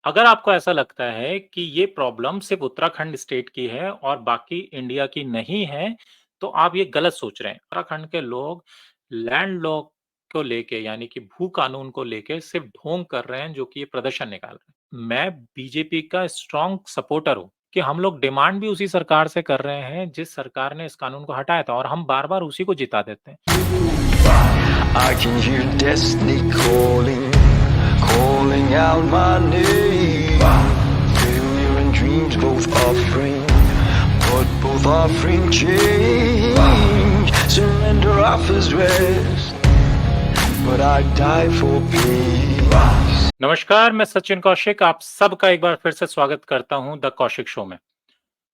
अगर आपको ऐसा लगता है कि ये प्रॉब्लम सिर्फ उत्तराखंड स्टेट की है और बाकी इंडिया की नहीं है, तो आप ये गलत सोच रहे हैं। उत्तराखंड के लोग लैंड लॉ को लेके यानी कि भू कानून को लेके सिर्फ ढोंग कर रहे हैं, जो कि ये प्रदर्शन निकाल रहे हैं। मैं बीजेपी का स्ट्रॉन्ग सपोर्टर हूँ कि हम लोग डिमांड भी उसी सरकार से कर रहे हैं, जिस सरकार ने इस कानून को हटाया था और हम बार-बार उसी को जिता देते हैं। I can hear destiny calling, calling out my name. Failure and dreams both offering, but both offering change. Surrender offers rest, but I die for peace. नमस्कार, मैं सचिन कौशिक आप सबका एक बार फिर से स्वागत करता हूं द कौशिक शो में।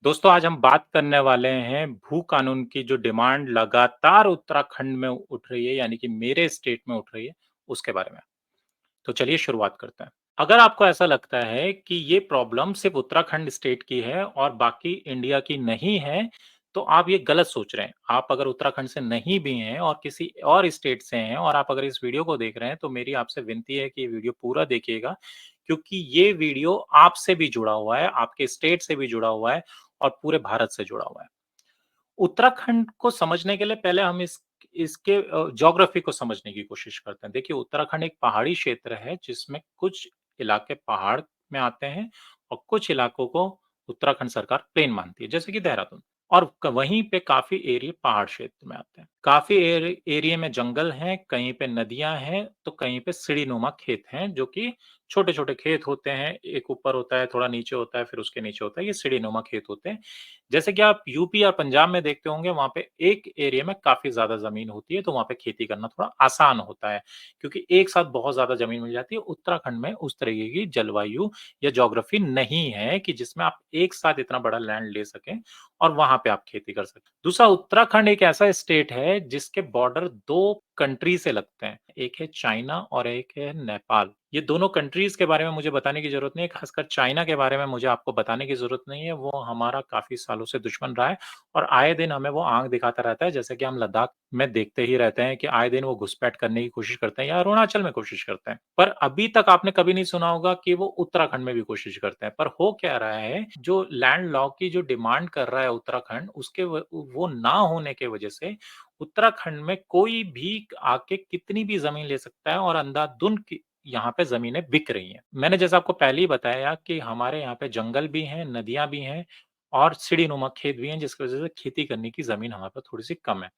दोस्तों, आज हम बात करने वाले हैं भू कानून की जो डिमांड लगातार उत्तराखंड में उठ रही है, यानी कि मेरे स्टेट में उठ रही है, उसके बारे में। तो चलिए शुरुआत करते हैं। अगर आपको ऐसा लगता है कि ये प्रॉब्लम सिर्फ उत्तराखंड स्टेट की है और बाकी इंडिया की नहीं है, तो आप ये गलत सोच रहे हैं। आप अगर उत्तराखंड से नहीं भी हैं और किसी और स्टेट से हैं और आप अगर इस वीडियो को देख रहे हैं, तो मेरी आपसे विनती है कि ये वीडियो पूरा देखिएगा, क्योंकि ये वीडियो आपसे भी जुड़ा हुआ है, आपके स्टेट से भी जुड़ा हुआ है और पूरे भारत से जुड़ा हुआ है। उत्तराखंड को समझने के लिए पहले हम इसके ज्योग्राफी को समझने की कोशिश करते हैं। देखिए, उत्तराखंड एक पहाड़ी क्षेत्र है जिसमें कुछ इलाके पहाड़ में आते हैं और कुछ इलाकों को उत्तराखंड सरकार प्लेन मानती है, जैसे कि देहरादून। और वहीं पे काफी एरिया पहाड़ क्षेत्र में आते हैं। काफी एरिया में जंगल हैं, कहीं पे नदियां हैं, तो कहीं पे सीढ़ीनुमा खेत हैं, जो कि छोटे छोटे खेत होते हैं। एक ऊपर होता है, थोड़ा नीचे होता है, फिर उसके नीचे होता है। ये सीढ़ीनुमा खेत होते हैं। जैसे कि आप यूपी और पंजाब में देखते होंगे, वहाँ पे एक एरिया में काफ़ी ज़्यादा ज़मीन होती है, तो वहाँ पे खेती करना थोड़ा आसान होता है, क्योंकि एक साथ बहुत ज़्यादा ज़मीन मिल जाती है। उत्तराखंड में उस तरीके की जलवायु या ज्योग्राफी नहीं है कि जिसमें आप एक साथ इतना बड़ा लैंड ले सकें और वहाँ पे आप खेती कर सकें। दूसरा, उत्तराखंड एक ऐसा स्टेट है जिसके बॉर्डर 2 कंट्री से लगते हैं। एक है चाइना और एक है नेपाल। ये दोनों कंट्रीज़ के बारे में मुझे बताने की ज़रूरत नहीं है, खासकर चाइना के बारे में मुझे आपको बताने की ज़रूरत नहीं है, वो हमारा काफ़ी सालों से दुश्मन रहा है और आए दिन हमें वो आँख दिखाता रहता है, जैसे कि हम लद्दाख में देखते ही रहते हैं कि आए दिन वो घुसपैठ करने की कोशिश करते हैं या अरुणाचल में कोशिश करते हैं। पर अभी तक आपने कभी नहीं सुना होगा कि वो उत्तराखंड में भी कोशिश करते हैं। पर हो क्या रहा है, जो लैंड लॉ की जो डिमांड कर रहा है उत्तराखंड, उसके वो ना होने की वजह से उत्तराखंड में कोई भी आके कितनी भी ज़मीन ले सकता है और अंधाधुंध की यहाँ पे ज़मीनें बिक रही हैं। मैंने जैसा आपको पहले ही बताया कि हमारे यहाँ पे जंगल भी हैं, नदियाँ भी हैं और सीढ़ीनुमा खेत भी हैं, जिसकी वजह से खेती करने की ज़मीन हमारे पास थोड़ी-सी कम है।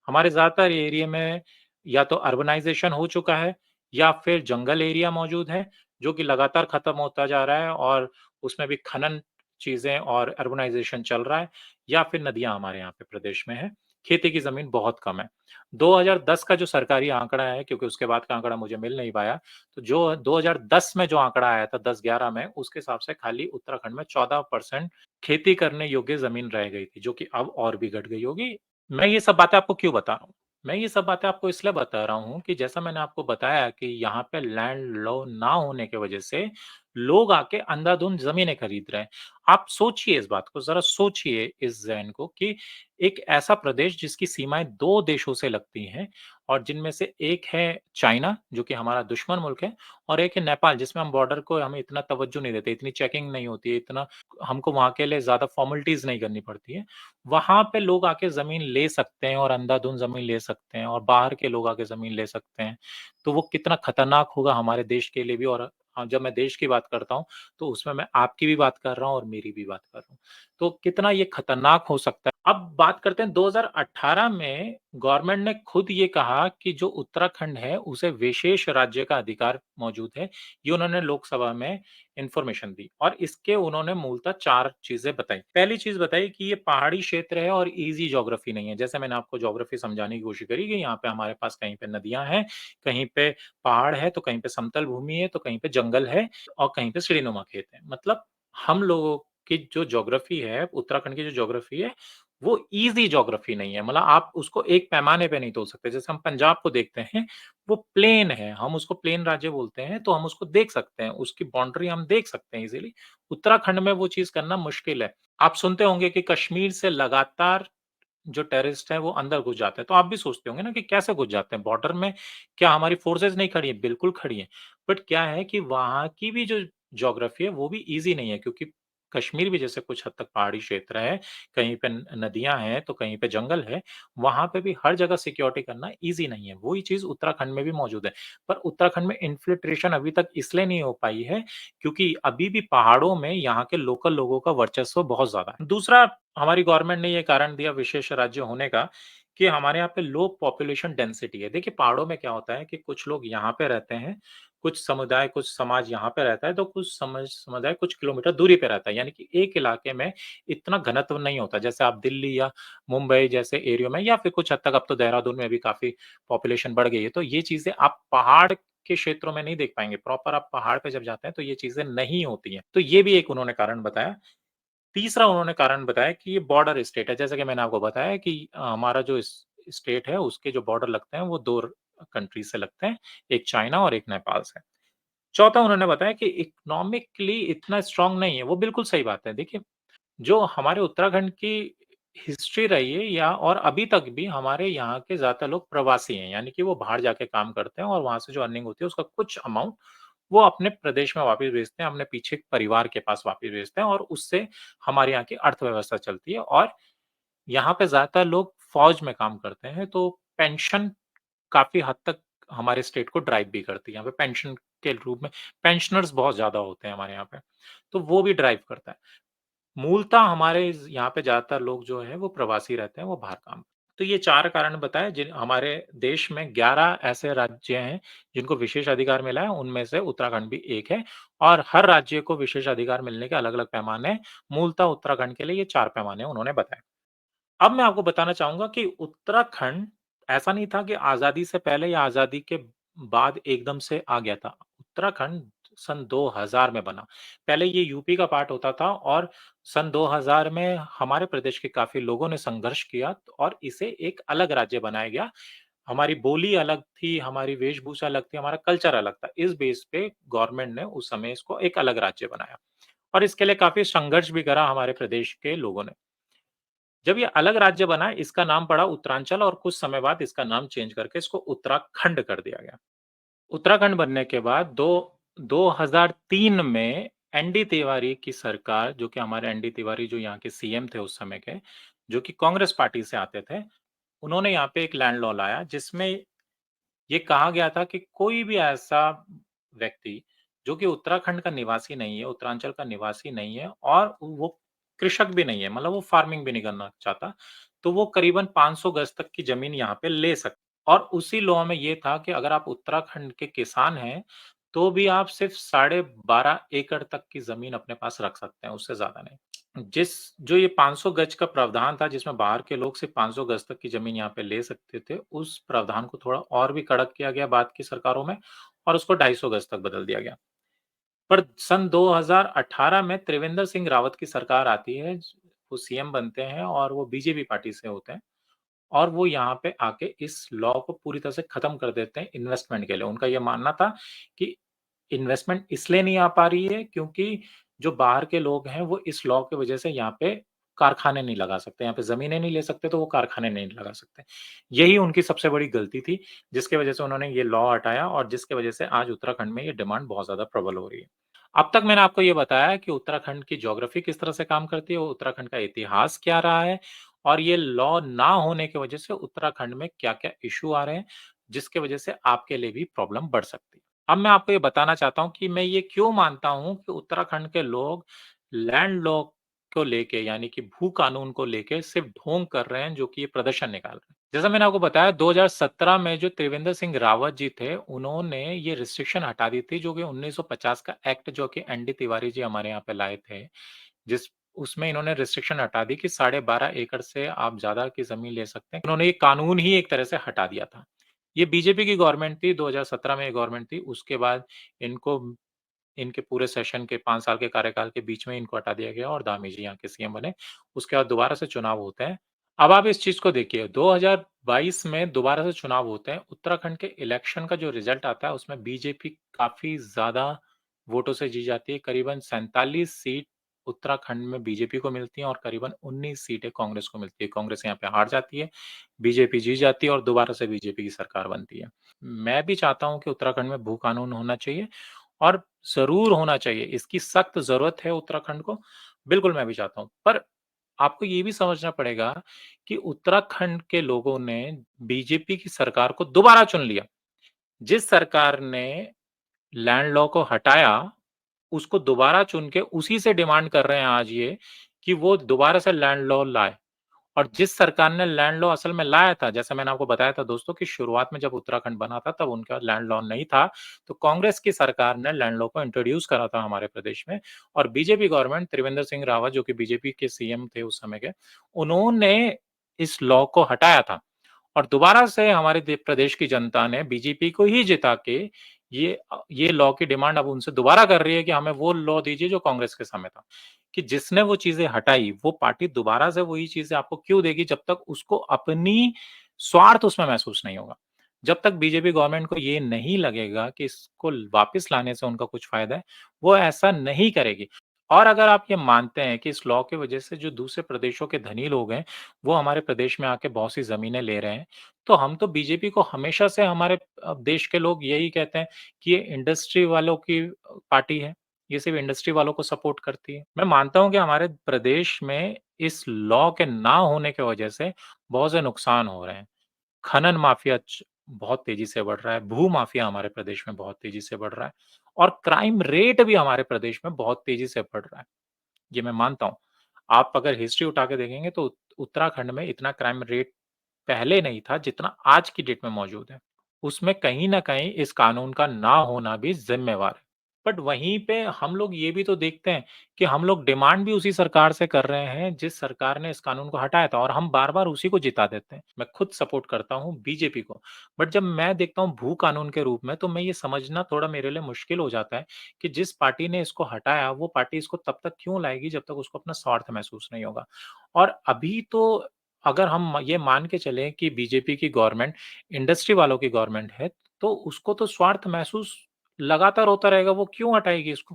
हमारे ज़्यादातर एरिया में या तो अर्बनाइज़ेशन हो चुका है या फिर जंगल एरिया मौजूद है, जो कि लगातार खत्म होता जा रहा है और उसमें भी खनन चीज़ें और अर्बनाइज़ेशन चल रहा है, या फिर नदियाँ हमारे यहाँ पे प्रदेश में हैं। खेती की ज़मीन बहुत कम है। 2010 का जो सरकारी आंकड़ा है, क्योंकि उसके बाद का आंकड़ा मुझे मिल नहीं पाया, तो जो 2010 में जो आंकड़ा आया था 10-11 में, उसके हिसाब से खाली उत्तराखंड में 14% खेती करने योग्य ज़मीन रह गई थी, जो कि अब और भी घट गई होगी। मैं ये सब बातें आपको क्यों बता रहा हूँ? मैं ये सब बातें आपको इसलिए बता रहा हूँ कि जैसा मैंने आपको बताया कि यहाँ पे लैंड लॉ ना होने की वजह से लोग आके अंधाधुंध ज़मीनें खरीद रहे हैं। आप सोचिए इस बात को, ज़रा सोचिए इस ज़हन को कि एक ऐसा प्रदेश जिसकी सीमाएँ 2 देशों से लगती हैं और जिनमें से एक है चाइना, जो कि हमारा दुश्मन मुल्क है, और एक है नेपाल, जिसमें हम बॉर्डर को हमें इतना तवज्जो नहीं देते, इतनी चेकिंग नहीं होती है, इतना हमको वहाँ के लिए ज़्यादा फ़ॉर्मेलिटीज़ नहीं करनी पड़ती है। वहाँ पे लोग आके ज़मीन ले सकते हैं और अंधाधुंध ज़मीन ले सकते हैं और बाहर के लोग आके ज़मीन ले सकते हैं। तो वो कितना खतरनाक होगा हमारे देश के लिए भी। और जब मैं देश की बात करता हूँ, तो उसमें मैं आपकी भी बात कर रहा हूँ और मेरी भी बात कर रहा हूँ। तो कितना ये खतरनाक हो सकता है। अब बात करते हैं 2018 में गवर्नमेंट ने खुद ये कहा कि जो उत्तराखंड है उसे विशेष राज्य का अधिकार मौजूद है। ये उन्होंने लोकसभा में इन्फॉर्मेशन दी और इसके उन्होंने मूलतः 4 चीज़ें बताई। पहली चीज़ बताई कि ये पहाड़ी क्षेत्र है और ईज़ी ज्योग्राफी नहीं है। जैसे मैंने आपको ज्योग्राफी समझाने की कोशिश करी कि यहाँ पे हमारे पास कहीं पे नदियाँ हैं, कहीं पे पहाड़ है, तो कहीं पे समतल भूमि है, तो कहीं पे जंगल है और कहीं पे सीढ़ीनुमा खेत है। मतलब हम लोगों की जो ज्योग्राफी है, उत्तराखंड की जो ज्योग्राफी है, वो ईज़ी ज्योग्राफी नहीं है। मतलब आप उसको एक पैमाने पे नहीं तोल सकते। जैसे हम पंजाब को देखते हैं, वो प्लेन है, हम उसको प्लेन राज्य बोलते हैं, तो हम उसको देख सकते हैं, उसकी बाउंड्री हम देख सकते हैं ईज़िली। उत्तराखंड में वो चीज़ करना मुश्किल है। आप सुनते होंगे कि कश्मीर से लगातार जो टेररिस्ट हैं वो अंदर घुस जाते हैं। तो आप भी सोचते होंगे ना कि कैसे घुस जाते हैं? बॉर्डर में क्या हमारी फ़ोर्सेज़ नहीं खड़ी हैं? बिल्कुल खड़ी हैं। बट क्या है कि वहाँ की भी जो ज्योग्राफी है वो भी ईज़ी नहीं है, क्योंकि कश्मीर भी जैसे कुछ हद तक पहाड़ी क्षेत्र है, कहीं पे न नदियाँ हैं, तो कहीं पे जंगल है, वहाँ पे भी हर जगह सिक्योरिटी करना ईज़ी नहीं है। वही चीज़ उत्तराखंड में भी मौजूद है। पर उत्तराखंड में इन्फिल्ट्रेशन अभी तक इसलिए नहीं हो पाई है, क्योंकि अभी भी पहाड़ों में यहाँ के लोकल लोगों का वर्चस्व बहुत ज़्यादा है। दूसरा, हमारी गवर्नमेंट ने ये कारण दिया विशेष राज्य होने का, कि हमारे यहाँ पे लो पॉपुलेशन डेंसिटी है। देखिए, पहाड़ों में क्या होता है कि कुछ लोग यहाँ पे रहते हैं, कुछ समुदाय, कुछ समाज यहाँ पे रहता है, तो कुछ समुदाय कुछ किलोमीटर दूरी पे रहता है। यानी कि एक इलाके में इतना घनत्व नहीं होता। जैसे आप दिल्ली या मुंबई जैसे एरिया में, या फिर कुछ हद तक अब तो देहरादून में भी काफ़ी पॉपुलेशन बढ़ गई है। तो ये चीज़ें आप पहाड़ के क्षेत्रों में नहीं देख पाएँगे। प्रॉपर आप पहाड़ पे जब जाते हैं, तो ये चीज़ें नहीं होती हैं। तो ये भी एक उन्होंने कारण बताया। तीसरा उन्होंने कारण बताया कि ये बॉर्डर स्टेट है। जैसा कि मैंने आपको बताया कि हमारा जो स्टेट है, उसके जो बॉर्डर लगते हैं, वो 2 कंट्री से लगते हैं, एक चाइना और एक नेपाल से। चौथा, उन्होंने बताया कि इकोनॉमिकली इतना स्ट्रॉन्ग नहीं है। वो बिल्कुल सही बात है। देखिए, जो हमारे उत्तराखंड की हिस्ट्री रही है, या और अभी तक भी हमारे यहाँ के ज़्यादातर लोग प्रवासी हैं, यानी कि वो बाहर जाके काम करते हैं और वहाँ से जो अर्निंग होती है, उसका कुछ अमाउंट वो अपने प्रदेश में वापिस भेजते हैं, अपने पीछे परिवार के पास वापिस भेजते हैं, और उससे हमारे यहाँ की अर्थव्यवस्था चलती है। और यहाँ पे ज़्यादातर लोग फ़ौज में काम करते हैं, तो पेंशन काफ़ी हद तक हमारे स्टेट को ड्राइव भी करती है। यहाँ पे पेंशन के रूप में पेंशनर्स बहुत ज़्यादा होते हैं हमारे यहाँ पे, तो वो भी ड्राइव करता है। मूलतः हमारे यहाँ पे ज़्यादातर लोग जो हैं वो प्रवासी रहते हैं, वो बाहर काम। तो ये 4 कारण बताए, जिन हमारे देश में 11 ऐसे राज्य हैं जिनको विशेष अधिकार मिला है, उनमें से उत्तराखंड भी एक है, और हर राज्य को विशेष अधिकार मिलने के अलग-अलग पैमाने हैं। मूलतः उत्तराखंड के लिए ये 4 पैमाने उन्होंने बताए। अब मैं आपको बताना चाहूँगा कि उत्तराखंड ऐसा नहीं था कि आज़ादी से पहले या आज़ादी के बाद एकदम से आ गया था। उत्तराखंड सन 2000 में बना। पहले ये यूपी का पार्ट होता था, और सन 2000 में हमारे प्रदेश के काफ़ी लोगों ने संघर्ष किया, और इसे एक अलग राज्य बनाया गया। हमारी बोली अलग थी, हमारी वेशभूषा अलग थी, हमारा कल्चर अलग था। इस बेस पे गवर्नमेंट ने उस समय इसको एक अलग राज्य बनाया, और इसके लिए काफ़ी संघर्ष भी करा हमारे प्रदेश के लोगों ने। जब ये अलग राज्य बना, इसका नाम पड़ा उत्तरांचल, और कुछ समय बाद इसका नाम चेंज करके इसको उत्तराखंड कर दिया गया। उत्तराखंड बनने के बाद 2003 में एनडी तिवारी की सरकार, जो कि हमारे एनडी तिवारी जो यहाँ के सीएम थे उस समय के, जो कि कांग्रेस पार्टी से आते थे, उन्होंने यहाँ पे एक लैंड लॉ लाया, जिसमें ये कहा गया था कि कोई भी ऐसा व्यक्ति जो कि उत्तराखंड का निवासी नहीं है, उत्तरांचल का निवासी नहीं है, और वो कृषक भी नहीं है, मतलब वो फार्मिंग भी नहीं करना चाहता, तो वो करीबन 500 गज तक की ज़मीन यहाँ पे ले सकता। और उसी लॉ में ये था कि अगर आप उत्तराखंड के किसान हैं, तो भी आप सिर्फ़ साढ़े 12 एकड़ तक की ज़मीन अपने पास रख सकते हैं, उससे ज़्यादा नहीं। जिस जो ये 500 गज का प्रावधान था, जिसमें बाहर के लोग सिर्फ़ 500 गज तक की ज़मीन यहाँ पे ले सकते थे, उस प्रावधान को थोड़ा और भी कड़क किया गया बाद की सरकारों में, और उसको 250 गज तक बदल दिया गया। पर सन 2018 में त्रिवेंद्र सिंह रावत की सरकार आती है, वो सीएम बनते हैं, और वो बीजेपी पार्टी से होते हैं, और वो यहाँ पे आके इस लॉ को पूरी तरह से खत्म कर देते हैं इन्वेस्टमेंट के लिए। उनका ये मानना था कि इन्वेस्टमेंट इसलिए नहीं आ पा रही है, क्योंकि जो बाहर के लोग हैं, वो इस लॉ की वजह से यहाँ पे कारखाने नहीं लगा सकते, यहाँ पे ज़मीनें नहीं ले सकते, तो वो कारखाने नहीं लगा सकते। यही उनकी सबसे बड़ी गलती थी, जिसकी वजह से उन्होंने ये लॉ हटाया, और जिसकी वजह से आज उत्तराखंड में ये डिमांड बहुत ज़्यादा प्रबल हो रही है। अब तक मैंने आपको ये बताया कि उत्तराखंड की ज्योग्राफी किस तरह से काम करती है, उत्तराखंड का इतिहास क्या रहा है, और ये लॉ ना होने की वजह से उत्तराखंड में क्या-क्या इश्यू आ रहे हैं, जिसकी वजह से आपके लिए भी प्रॉब्लम बढ़ सकती है। अब मैं आपको ये बताना चाहता हूँ कि मैं ये क्यों मानता हूँ कि उत्तराखंड के लोग लैंड लॉ को लेके, यानी कि भू कानून को लेके सिर्फ ढोंग कर रहे हैं, जो कि ये प्रदर्शन निकाल रहे हैं। जैसा मैंने आपको बताया, 2017 में जो त्रिवेंद्र सिंह रावत जी थे, उन्होंने ये रिस्ट्रिक्शन हटा दी थी, जो कि 1950 का एक्ट, जो कि एनडी तिवारी जी हमारे यहाँ पे लाए थे, जिस उसमें इन्होंने रिस्ट्रिक्शन हटा दी कि साढ़े 12 एकड़ से आप ज़्यादा की ज़मीन ले सकते हैं। उन्होंने ये कानून ही एक तरह से हटा दिया था। ये बीजेपी की गवर्नमेंट थी, 2017 में ये गवर्नमेंट थी, उसके बाद इनको इनके पूरे सेशन के 5 साल के कार्यकाल के बीच में इनको हटा दिया गया, और धामी जी यहाँ के सीएम बने। उसके बाद दोबारा से चुनाव होते हैं। अब आप इस चीज़ को देखिए, 2022 में दोबारा से चुनाव होते हैं। उत्तराखंड के इलेक्शन का जो रिज़ल्ट आता है, उसमें बीजेपी काफ़ी ज़्यादा वोटों से जीत जाती है। करीबन 47 सीट उत्तराखंड में बीजेपी को मिलती हैं, और करीबन 19 सीटें कांग्रेस को मिलती है। कांग्रेस यहाँ पे हार जाती है, बीजेपी जीत जाती है, और दोबारा से बीजेपी की सरकार बनती है। मैं भी चाहता हूँ कि उत्तराखंड में भू कानून होना चाहिए, और ज़रूर होना चाहिए, इसकी सख्त ज़रूरत है उत्तराखंड को, बिल्कुल मैं भी चाहता हूँ। पर आपको ये भी समझना पड़ेगा कि उत्तराखंड के लोगों ने बीजेपी की सरकार को दोबारा चुन लिया। जिस सरकार ने लैंड लॉ को हटाया, उसको दोबारा चुन के उसी से डिमांड कर रहे हैं आज ये, कि वो दोबारा से लैंड लॉ लाए। और जिस सरकार ने लैंड लॉ असल में लाया था, जैसा मैंने आपको बताया था दोस्तों कि शुरुआत में जब उत्तराखंड बना था, तब उनका लैंड लॉ नहीं था, तो कांग्रेस की सरकार ने लैंड लॉ को इंट्रोड्यूस करा था हमारे प्रदेश में और बीजेपी गवर्नमेंट त्रिवेंद्र सिंह रावत जो कि बीजेपी के सीएम थे उस समय के, उन्होंने इस लॉ को हटाया था। और दोबारा से हमारे प्रदेश की जनता ने बीजेपी को ही जिता के ये लॉ की डिमांड अब उनसे दोबारा कर रही है कि हमें वो लॉ दीजिए जो कांग्रेस के समय था। कि जिसने वो चीज़ें हटाई, वो पार्टी दोबारा से वही चीज़ें आपको क्यों देगी जब तक उसको अपनी स्वार्थ उसमें महसूस नहीं होगा। जब तक बीजेपी गवर्नमेंट को ये नहीं लगेगा कि इसको वापस लाने से उनका कुछ फ़ायदा है, वो ऐसा नहीं करेगी। और अगर आप ये मानते हैं कि इस लॉ की वजह से जो दूसरे प्रदेशों के धनी लोग हैं, वो हमारे प्रदेश में आके बहुत सी ज़मीनें ले रहे हैं, तो हम तो बीजेपी को हमेशा से हमारे देश के लोग यही कहते हैं कि ये इंडस्ट्री वालों की पार्टी है, ये सिर्फ़ इंडस्ट्री वालों को सपोर्ट करती है। मैं मानता हूँ कि हमारे प्रदेश में इस लॉ के ना होने की वजह से बहुत से नुकसान हो रहे हैं। खनन माफिया बहुत तेज़ी से बढ़ रहा है, भू माफिया हमारे प्रदेश में बहुत तेज़ी से बढ़ रहा है और क्राइम रेट भी हमारे प्रदेश में बहुत तेज़ी से बढ़ रहा है। ये मैं मानता हूँ। आप अगर हिस्ट्री उठा के देखेंगे तो उत्तराखंड में इतना क्राइम रेट पहले नहीं था जितना आज की डेट में मौजूद है। उसमें कहीं न कहीं इस कानून का ना होना भी ज़िम्मेवार है। बट वहीं पे हम लोग ये भी तो देखते हैं कि हम लोग डिमांड भी उसी सरकार से कर रहे हैं जिस सरकार ने इस कानून को हटाया था और हम बार-बार उसी को जिता देते हैं। मैं खुद सपोर्ट करता हूँ बीजेपी को। बट जब मैं देखता हूँ भू कानून के रूप में तो मैं ये समझना थोड़ा मेरे लिए मुश्किल हो जाता है कि जिस पार्टी ने इसको हटाया वो पार्टी इसको तब तक क्यों लाएगी जब तक उसको अपना स्वार्थ महसूस नहीं होगा। और अभी तो अगर हम ये मान के चलें कि बीजेपी की गवर्नमेंट इंडस्ट्री वालों की गवर्नमेंट है, तो उसको तो स्वार्थ महसूस लगातार होता रहेगा, वो क्यों हटाएगी इसको?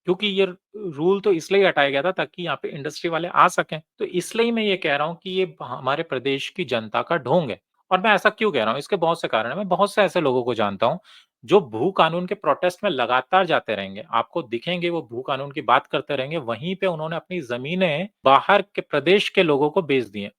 क्योंकि ये रूल तो इसलिए हटाया गया था ताकि यहाँ पे इंडस्ट्री वाले आ सकें। तो इसलिए मैं ये कह रहा हूँ कि ये हमारे प्रदेश की जनता का ढोंग है। और मैं ऐसा क्यों कह रहा हूँ? इसके बहुत से कारण हैं। मैं बहुत से ऐसे लोगों को जानता हूँ, जो भू कानून के प्रोटेस्ट में लगातार जाते रहेंगे। आपको दिखेंगे वो भू कानून की बात करते रहेंगे, वहीं पे उन्होंने अपनी ज़मीनें बाहर के प्रदेश के लोगों को बेच दी हैं।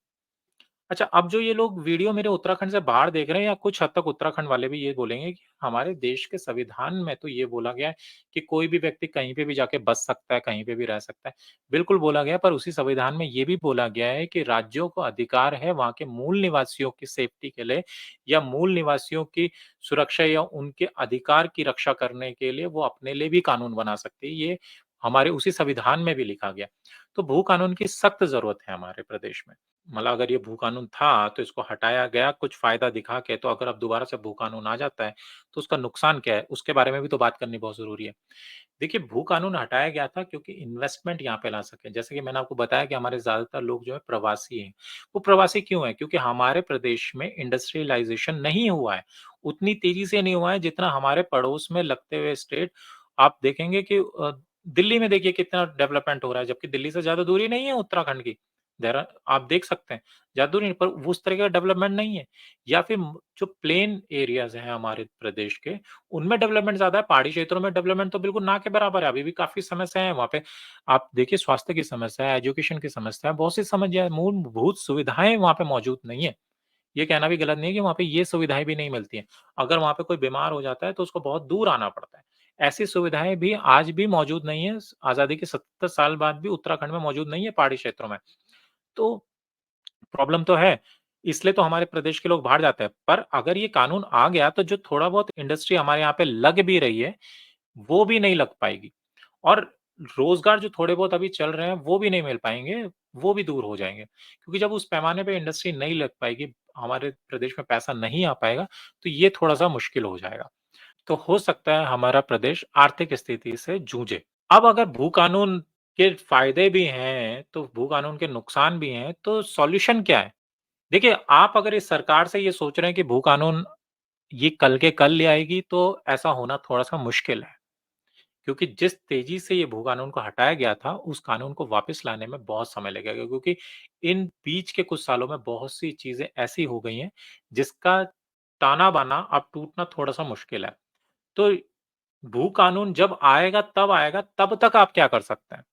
अच्छा, अब जो ये लोग वीडियो मेरे उत्तराखंड से बाहर देख रहे हैं या कुछ हद तक उत्तराखंड वाले भी ये बोलेंगे कि हमारे देश के संविधान में तो ये बोला गया है कि कोई भी व्यक्ति कहीं पे भी जाके बस सकता है, कहीं पे भी रह सकता है। बिल्कुल बोला गया है, पर उसी संविधान में ये भी बोला गया है कि राज्यों को अधिकार है वहाँ के मूल निवासियों की सेफ्टी के लिए या मूल निवासियों की सुरक्षा या उनके अधिकार की रक्षा करने के लिए वो अपने लिए भी कानून बना सकते हैं। ये हमारे उसी संविधान में भी लिखा गया। तो भू कानून की सख्त ज़रूरत है हमारे प्रदेश में। मतलब अगर ये भू कानून था, तो इसको हटाया गया कुछ फ़ायदा दिखा के, तो अगर अब दोबारा से भू कानून आ जाता है, तो उसका नुकसान क्या है? उसके बारे में भी तो बात करनी बहुत ज़रूरी है। देखिए, भू कानून हटाया गया था क्योंकि इन्वेस्टमेंट यहाँ पे ला सकें। जैसे कि मैंने आपको बताया कि हमारे ज़्यादातर लोग जो है प्रवासी हैं। वो प्रवासी क्यों हैं? क्योंकि हमारे प्रदेश में इंडस्ट्रियलाइज़ेशन नहीं हुआ है। उतनी तेज़ी से नहीं हुआ है जितना हमारे पड़ोस में लगते हुए स्टेट आप देखेंगे कि दिल्ली में देखिए कितना डेवलपमेंट हो रहा है, जबकि दिल्ली से ज़्यादा दूरी नहीं है उत्तराखंड की। आप देख सकते हैं, ज़्यादा दूरी नहीं पर वो उस तरह का डेवलपमेंट नहीं है। या फिर जो प्लेन एरियाज़ हैं हमारे प्रदेश के, उनमें डेवलपमेंट ज़्यादा है, पहाड़ी क्षेत्रों में डेवलपमेंट तो बिल्कुल ना के बराबर है, अभी भी काफ़ी समस्याएँ हैं वहाँ पे। आप देखिए स्वास्थ्य की समस्या है, एजुकेशन की समस्या है, बहुत सी समस्या मूलभूत सुविधाएँ वहाँ पे मौजूद नहीं है। ये कहना भी गलत नहीं है कि वहाँ पे ये सुविधाएँ भी नहीं मिलती हैं। अगर वहाँ पे कोई बीमार हो जाता है तो उसको बहुत दूर आना पड़ता है। ऐसी सुविधाएँ भी आज भी मौजूद नहीं है, आज़ादी के 70 साल बाद भी उत्तराखंड में मौजूद नहीं है पहाड़ी क्षेत्रों में। तो प्रॉब्लम तो है, इसलिए तो हमारे प्रदेश के लोग बाहर जाते हैं। पर अगर ये कानून आ गया तो जो थोड़ा बहुत इंडस्ट्री हमारे यहाँ पे लग भी रही है, वो भी नहीं लग पाएगी और रोज़गार जो थोड़े बहुत अभी चल रहे हैं, वो भी नहीं मिल पाएँगे, वो भी दूर हो जाएँगे। क्योंकि जब उस पैमाने पे इंडस्ट्री नहीं लग पाएगी, हमारे प्रदेश में पैसा नहीं आ पाएगा, तो ये थोड़ा-सा मुश्किल हो जाएगा। तो हो सकता है हमारा प्रदेश आर्थिक स्थिति से जूझे। अब अगर भू कानून के फ़ायदे भी हैं, तो भू कानून के नुकसान भी हैं, तो सॉल्यूशन क्या है? देखिए, आप अगर इस सरकार से ये सोच रहे हैं कि भू कानून ये कल के कल ले आएगी, तो ऐसा होना थोड़ा-सा मुश्किल है। क्योंकि जिस तेज़ी से ये भू कानून को हटाया गया था, उस कानून को वापस लाने में बहुत समय लगेगा क्योंकि इन बीच के कुछ सालों में बहुत सी चीज़ें ऐसी हो गई हैं, जिसका ताना-बाना अब टूटना थोड़ा-सा मुश्किल है। तो भू कानून जब आएगा, तब तक आप क्या कर सकते हैं?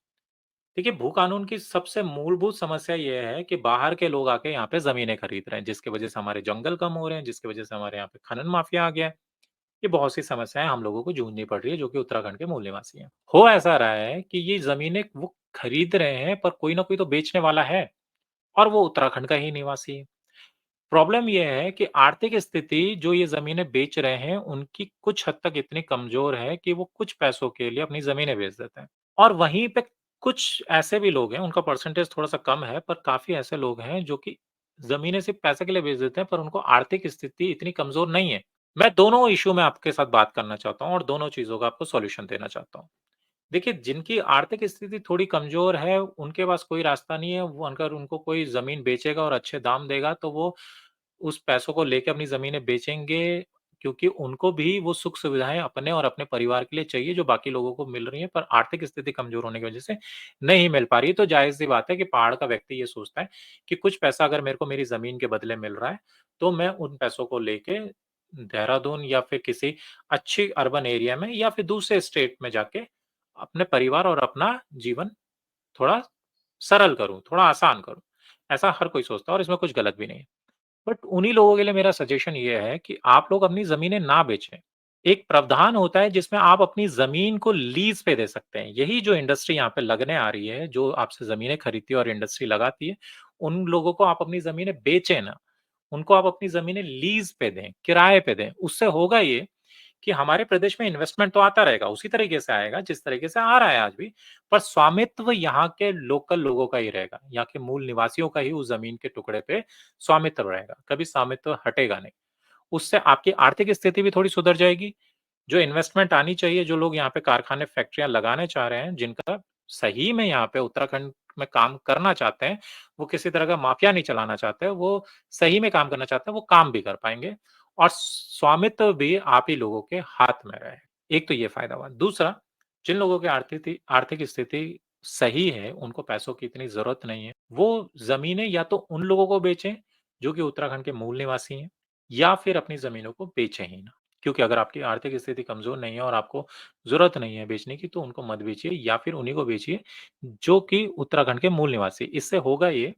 देखिए, भू कानून की सबसे मूलभूत समस्या ये है कि बाहर के लोग आके यहाँ पे ज़मीनें खरीद रहे हैं, जिसकी वजह से हमारे जंगल कम हो रहे हैं, जिसकी वजह से हमारे यहाँ पे खनन माफिया आ गया है। ये बहुत सी समस्याएँ हम लोगों को जूझनी पड़ रही है, जो कि उत्तराखंड के मूल निवासी हैं। हो ऐसा रहा है कि ये ज़मीनें वो खरीद रहे हैं, पर कोई न कोई तो बेचने वाला है और वो उत्तराखंड का ही निवासी है। प्रॉब्लम ये है कि आर्थिक स्थिति जो ये ज़मीनें बेच रहे हैं, उनकी कुछ हद तक इतनी कमज़ोर है कि वो कुछ पैसों के लिए अपनी ज़मीनें बेच देते हैं। और वहीं पे कुछ ऐसे भी लोग हैं, उनका परसेंटेज थोड़ा-सा कम है, पर काफ़ी ऐसे लोग हैं जो कि ज़मीनें सिर्फ़ पैसे के लिए बेच देते हैं, पर उनको आर्थिक स्थिति इतनी कमज़ोर नहीं है। मैं दोनों इश्यू में आपके साथ बात करना चाहता हूँ और दोनों चीज़ों का आपको सॉल्यूशन देना चाहता हूँ। देखिए, जिनकी आर्थिक स्थिति थोड़ी कमज़ोर है, उनके पास कोई रास्ता नहीं है, वो अगर उनको कोई ज़मीन बेचेगा और अच्छे दाम देगा, तो वो उस पैसों को लेके अपनी ज़मीनें बेचेंगे, क्योंकि उनको भी वो सुख-सुविधाएँ अपने और अपने परिवार के लिए चाहिए, जो बाकी लोगों को मिल रही हैं, पर आर्थिक स्थिति कमज़ोर होने की वजह से नहीं मिल पा रही है। तो ज़ाहिर-सी बात है कि पहाड़ का व्यक्ति ये सोचता है कि कुछ पैसा अगर मेरे को मेरी ज़मीन के बदले मिल रहा है, तो मैं उन पैसों को लेके देहरादून या फिर किसी अच्छी अर्बन एरिया में या फिर दूसरे स्टेट में जाके अपने परिवार और अपना जीवन थोड़ा सरल करूँ, थोड़ा आसान करूँ। ऐसा हर कोई सोचता है और इसमें कुछ गलत भी नहीं है। बट उन्हीं लोगों के लिए मेरा सजेशन ये है कि आप लोग अपनी ज़मीनें ना बेचें। एक प्रावधान होता है जिसमें आप अपनी ज़मीन को लीज़ पे दे सकते हैं। यही जो इंडस्ट्री यहाँ पे लगने आ रही है, जो आपसे ज़मीनें खरीदती है और इंडस्ट्री लगाती है, उन लोगों को आप अपनी ज़मीनें बेचें ना। उनको आप अपनी ज़मीनें लीज़ पे दें, किराए पे दें। उससे होगा ये कि हमारे प्रदेश में इन्वेस्टमेंट तो आता रहेगा, उसी तरीके से आएगा जिस तरीके से आ रहा है आज भी, पर स्वामित्व यहाँ के लोकल लोगों का ही रहेगा, यहाँ के मूल निवासियों का ही उस ज़मीन के टुकड़े पे स्वामित्व रहेगा, कभी स्वामित्व हटेगा नहीं। उससे आपकी आर्थिक स्थिति भी थोड़ी सुधर जाएगी, जो इन्वेस्टमेंट आनी चाहिए, जो लोग यहाँ पे कारखाने, फैक्ट्रियाँ लगाने चाह रहे हैं, जिनका सही में यहाँ पे उत्तराखंड में काम करना चाहते हैं, वो किसी तरह का माफिया नहीं चलाना चाहते, वो सही में काम करना चाहते हैं, वो काम भी कर पाएँगे और स्वामित्व भी आप ही लोगों के हाथ में रहे। एक तो ये फ़ायदा हुआ। दूसरा, जिन लोगों की आर्थिक स्थिति सही है, उनको पैसों की इतनी ज़रूरत नहीं है, वो ज़मीनें या तो उन लोगों को बेचें, जो कि उत्तराखंड के मूल निवासी हैं, या फिर अपनी ज़मीनों को बेचें ही ना। क्योंकि अगर आपकी आर्थिक स्थिति कमज़ोर नहीं है और आपको ज़रूरत नहीं है बेचने की, तो उनको मत बेचिए या फिर उन्हीं को बेचिए, जो कि उत्तराखंड के मूल निवासी। इससे होगा ये,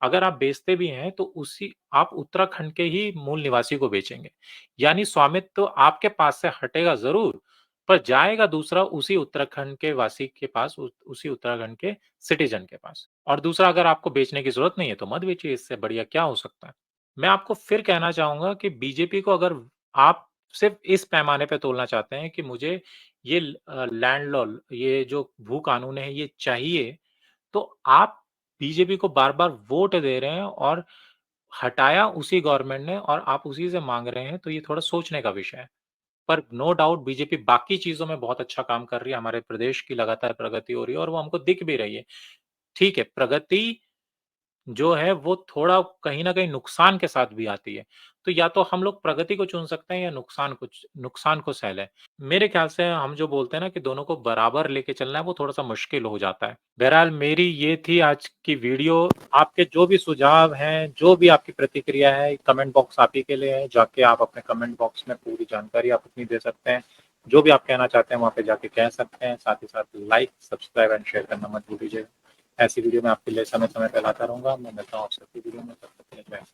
अगर आप बेचते भी हैं, तो उसी आप उत्तराखंड के ही मूल निवासी को बेचेंगे। यानी स्वामित्व तो आपके पास से हटेगा ज़रूर, पर जाएगा दूसरा उसी उत्तराखंड के वासी के पास, उसी उत्तराखंड के सिटीज़न के पास। और दूसरा, अगर आपको बेचने की ज़रूरत नहीं है, तो मत बेचिए, इससे बढ़िया क्या हो सकता है? मैं आपको फिर कहना चाहूँगा कि बीजेपी को अगर आप सिर्फ़ इस पैमाने पे तोलना चाहते हैं कि मुझे ये लैंड लॉ, ये जो भू कानून है, ये चाहिए, तो आप बीजेपी को बार-बार वोट दे रहे हैं और हटाया उसी गवर्नमेंट ने और आप उसी से माँग रहे हैं, तो ये थोड़ा सोचने का विषय है। पर नो डाउट बीजेपी बाकी चीज़ों में बहुत अच्छा काम कर रही है, हमारे प्रदेश की लगातार प्रगति हो रही है और वो हमको दिख भी रही है। ठीक है, प्रगति जो है वो थोड़ा कहीं न कहीं नुकसान के साथ भी आती है। तो या तो हम लोग प्रगति को चुन सकते हैं या नुकसान को सह लें। मेरे ख़्याल से हम जो बोलते हैं ना कि दोनों को बराबर लेके चलना है, वो थोड़ा-सा मुश्किल हो जाता है। बहरहाल मेरी ये थी आज की वीडियो। आपके जो भी सुझाव हैं, जो भी आपकी प्रतिक्रिया है, कमेंट बॉक्स आप ही के लिए है। जाके आप अपने कमेंट बॉक्स में पूरी जानकारी आप अपनी दे सकते हैं। जो भी आप कहना चाहते हैं वहाँ पे जाके कह सकते हैं। साथ ही साथ लाइक, सब्सक्राइब एंड शेयर करना मत भूलिएगा। ऐसी वीडियो मैं आपके लिए समय-समय पे लाता रहूँगा। मैं मिलता हूँ आपसे अगली वीडियो में, तब तक के लिए जय हिंद।